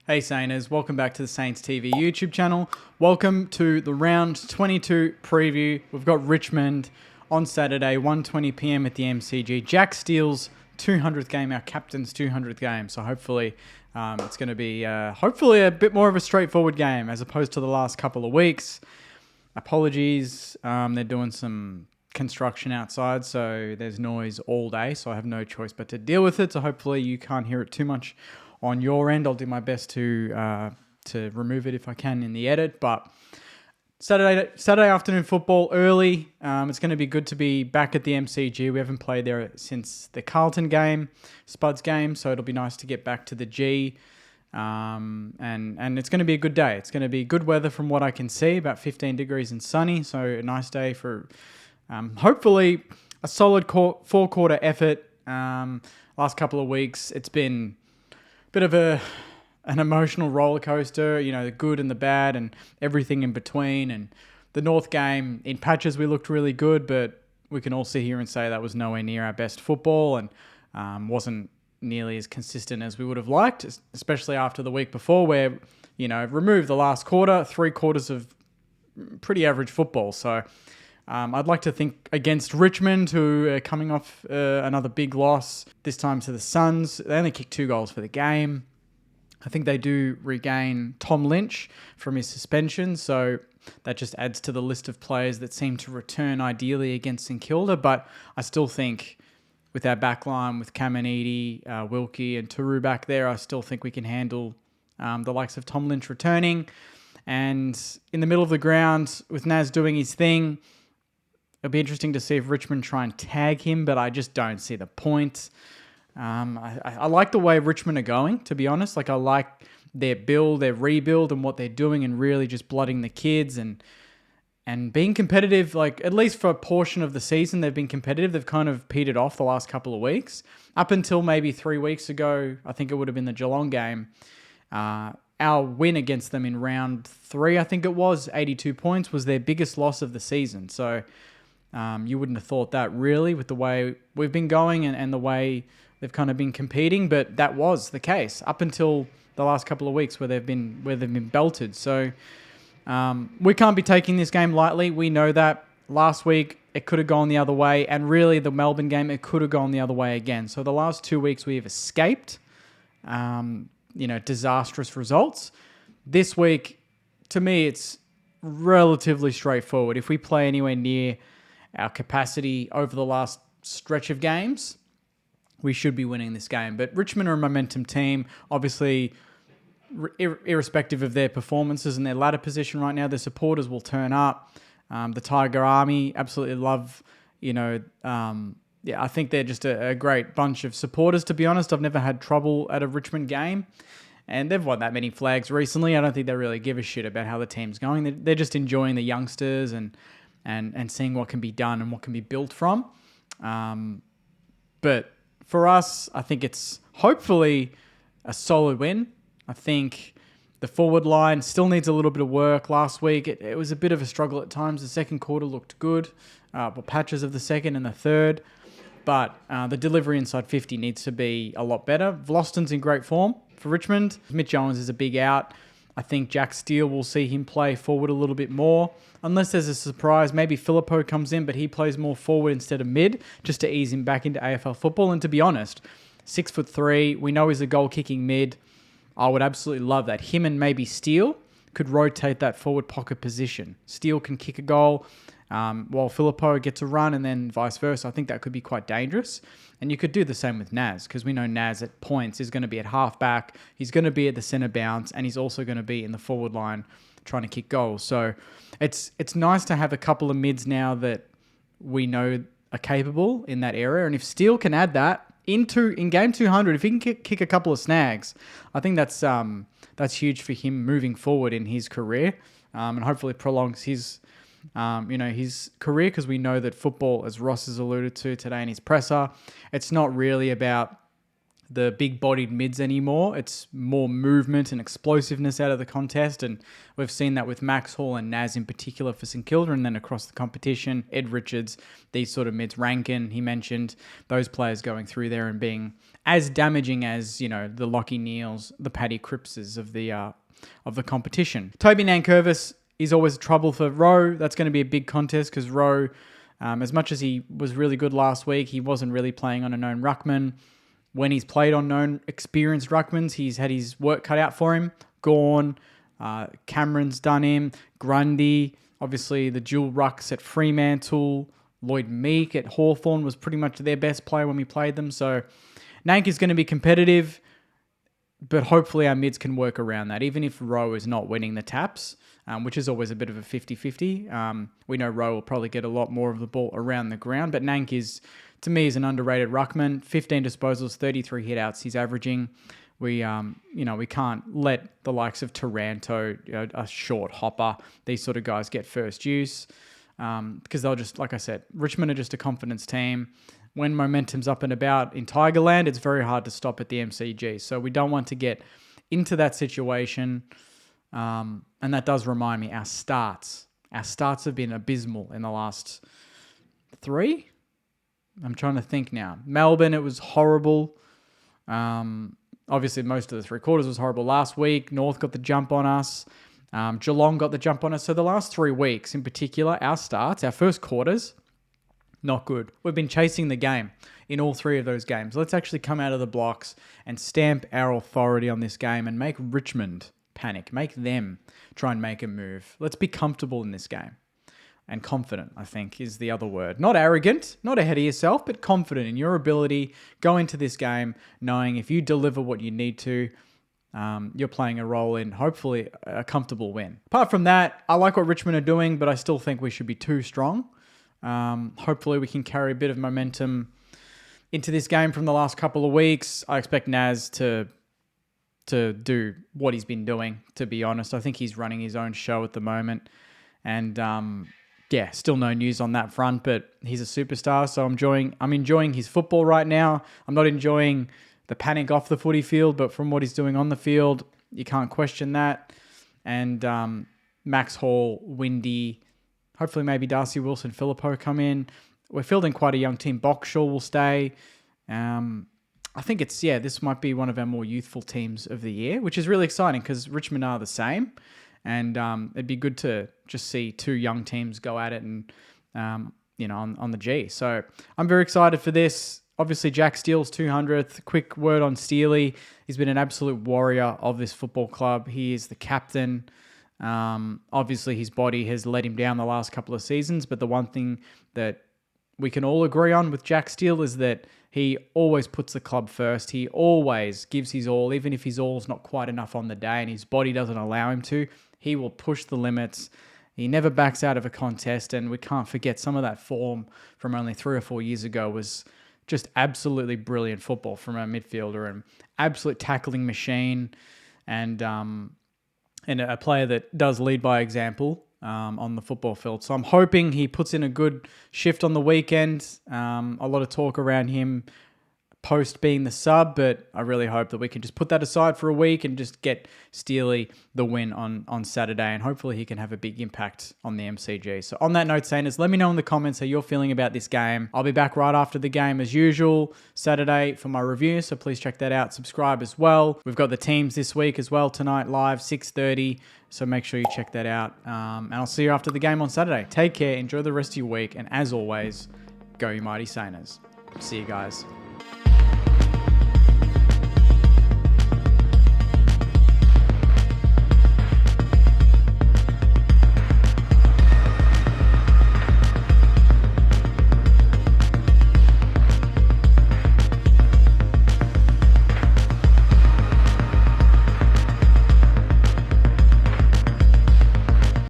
Hey Sainers, welcome back to the Saints TV YouTube channel. Welcome to the round 22 preview. We've got Richmond on Saturday, 1:20 p.m. at the MCG. Jack Steele's 200th game, our captain's 200th game. So hopefully it's going to be hopefully a bit more of a straightforward game as opposed to the last couple of weeks. Apologies, they're doing some construction outside, so there's noise all day, so I have no choice but to deal with it. So hopefully you can't hear it too much on your end. I'll do my best to remove it if I can in the edit. But Saturday afternoon football early. It's going to be good to be back at the MCG. We haven't played there since the Carlton game, Spuds game, so it'll be nice to get back to the G. And it's going to be a good day. It's going to be good weather from what I can see, about 15 degrees and sunny. So a nice day for hopefully a solid four-quarter effort. Last couple of weeks, it's been bit of an emotional roller coaster, the good and the bad and everything in between. And the North game, in patches, we looked really good, but we can all sit here and say that was nowhere near our best football and wasn't nearly as consistent as we would have liked, especially after the week before where, removed the last quarter, 3 quarters of pretty average football. So I'd like to think against Richmond, who are coming off another big loss, this time to the Suns. They only kicked 2 goals for the game. I think they do regain Tom Lynch from his suspension, so that just adds to the list of players that seem to return ideally against St Kilda. But I still think with our backline, with Caminiti, Wilkie and Turu back there, I still think we can handle the likes of Tom Lynch returning. And in the middle of the ground, with Naz doing his thing, it'll be interesting to see if Richmond try and tag him, but I just don't see the point. I like the way Richmond are going, to be honest. I like their build, their rebuild, and what they're doing, and really just blooding the kids and being competitive. At least for a portion of the season, they've been competitive. They've kind of petered off the last couple of weeks. Up until maybe 3 weeks ago, I think it would have been the Geelong game. Our win against them in round 3, I think it was, 82 points, was their biggest loss of the season. So you wouldn't have thought that really with the way we've been going and the way they've kind of been competing, but that was the case up until the last couple of weeks where they've been belted. So we can't be taking this game lightly. We know that. Last week it could have gone the other way, and really the Melbourne game it could have gone the other way again. So the last 2 weeks we have escaped, disastrous results. This week, to me, it's relatively straightforward. If we play anywhere near our capacity over the last stretch of games, we should be winning this game. But Richmond are a momentum team. Obviously, irrespective of their performances and their ladder position right now, their supporters will turn up. The Tiger Army, absolutely love, I think they're just a great bunch of supporters, to be honest. I've never had trouble at a Richmond game. And they've won that many flags recently. I don't think they really give a shit about how the team's going. They're just enjoying the youngsters and seeing what can be done and what can be built from. But for us, I think it's hopefully a solid win. I think the forward line still needs a little bit of work. Last week, it was a bit of a struggle at times. The second quarter looked good, patches of the second and the third. But the delivery inside 50 needs to be a lot better. Vlosten's in great form for Richmond. Mitch Owens is a big out. I think Jack Steele will see him play forward a little bit more. Unless there's a surprise, maybe Filippo comes in, but he plays more forward instead of mid, just to ease him back into AFL football. And to be honest, 6'3", we know he's a goal-kicking mid. I would absolutely love that. Him and maybe Steele could rotate that forward pocket position. Steele can kick a goal while Filippo gets a run, and then vice versa. I think that could be quite dangerous. And you could do the same with Naz, because we know Naz at points is going to be at halfback, he's going to be at the centre bounce, and he's also going to be in the forward line trying to kick goals. So it's nice to have a couple of mids now that we know are capable in that area. And if Steele can add that in game 200, if he can kick a couple of snags, I think that's huge for him moving forward in his career, and hopefully prolongs his career, because we know that football, as Ross has alluded to today in his presser, it's not really about the big-bodied mids anymore. It's more movement and explosiveness out of the contest, and we've seen that with Max Hall and Naz in particular for St Kilda, and then across the competition, Ed Richards, these sort of mids, Rankin, he mentioned, those players going through there and being as damaging as, you know, the Lockie Neals, the Paddy Crippses of the competition. Toby Nankervis is always trouble for Rowe. That's going to be a big contest because Rowe, as much as he was really good last week, he wasn't really playing on a known ruckman. When he's played on known experienced ruckmans, he's had his work cut out for him. Gawn, Cameron's done him. Grundy, obviously the dual rucks at Fremantle. Lloyd Meek at Hawthorn was pretty much their best player when we played them. So Nank is going to be competitive, but hopefully our mids can work around that, even if Rowe is not winning the taps, which is always a bit of a 50-50. We know Rowe will probably get a lot more of the ball around the ground, but Nank is, to me, is an underrated ruckman. 15 disposals, 33 hitouts he's averaging. We can't let the likes of Taranto, a short hopper, these sort of guys get first use because they'll just, like I said, Richmond are just a confidence team. When momentum's up and about in Tigerland, it's very hard to stop at the MCG. So we don't want to get into that situation. And that does remind me, our starts have been abysmal in the last 3. I'm trying to think now. Melbourne, it was horrible. Obviously, most of the 3 quarters was horrible last week. North got the jump on us. Geelong got the jump on us. So the last 3 weeks in particular, our starts, our first quarters, not good. We've been chasing the game in all 3 of those games. Let's actually come out of the blocks and stamp our authority on this game and make Richmond panic. Make them try and make a move. Let's be comfortable in this game. And confident, I think, is the other word. Not arrogant, not ahead of yourself, but confident in your ability. Go into this game knowing if you deliver what you need to, you're playing a role in, hopefully, a comfortable win. Apart from that, I like what Richmond are doing, but I still think we should be too strong. Hopefully we can carry a bit of momentum into this game from the last couple of weeks. I expect Naz to do what he's been doing, to be honest. I think he's running his own show at the moment. And still no news on that front, but he's a superstar, so I'm enjoying his football right now. I'm not enjoying the panic off the footy field, but from what he's doing on the field, you can't question that. And Max Hall, Windy, hopefully maybe Darcy Wilson, Philippou come in. We're fielding quite a young team. Boxall will stay. I think this might be one of our more youthful teams of the year, which is really exciting because Richmond are the same. And it'd be good to just see 2 young teams go at it and, on the G. So I'm very excited for this. Obviously, Jack Steele's 200th. Quick word on Steely. He's been an absolute warrior of this football club. He is the captain. Obviously, his body has let him down the last couple of seasons, but the one thing that we can all agree on with Jack Steele is that he always puts the club first. He always gives his all, even if his all's not quite enough on the day and his body doesn't allow him to. He will push the limits. He never backs out of a contest, and we can't forget some of that form from only 3 or 4 years ago was just absolutely brilliant football from a midfielder and absolute tackling machine and a player that does lead by example on the football field. So I'm hoping he puts in a good shift on the weekend. A lot of talk around him post being the sub, but I really hope that we can just put that aside for a week and just get Steely the win on Saturday, and hopefully he can have a big impact on the MCG. So on that note, Sainers, let me know in the comments how you're feeling about this game. I'll be back right after the game as usual, Saturday, for my review, so please check that out. Subscribe as well. We've got the teams this week as well tonight, live, 6:30, so make sure you check that out. And I'll see you after the game on Saturday. Take care, enjoy the rest of your week, and as always, go you mighty Sainers. See you guys.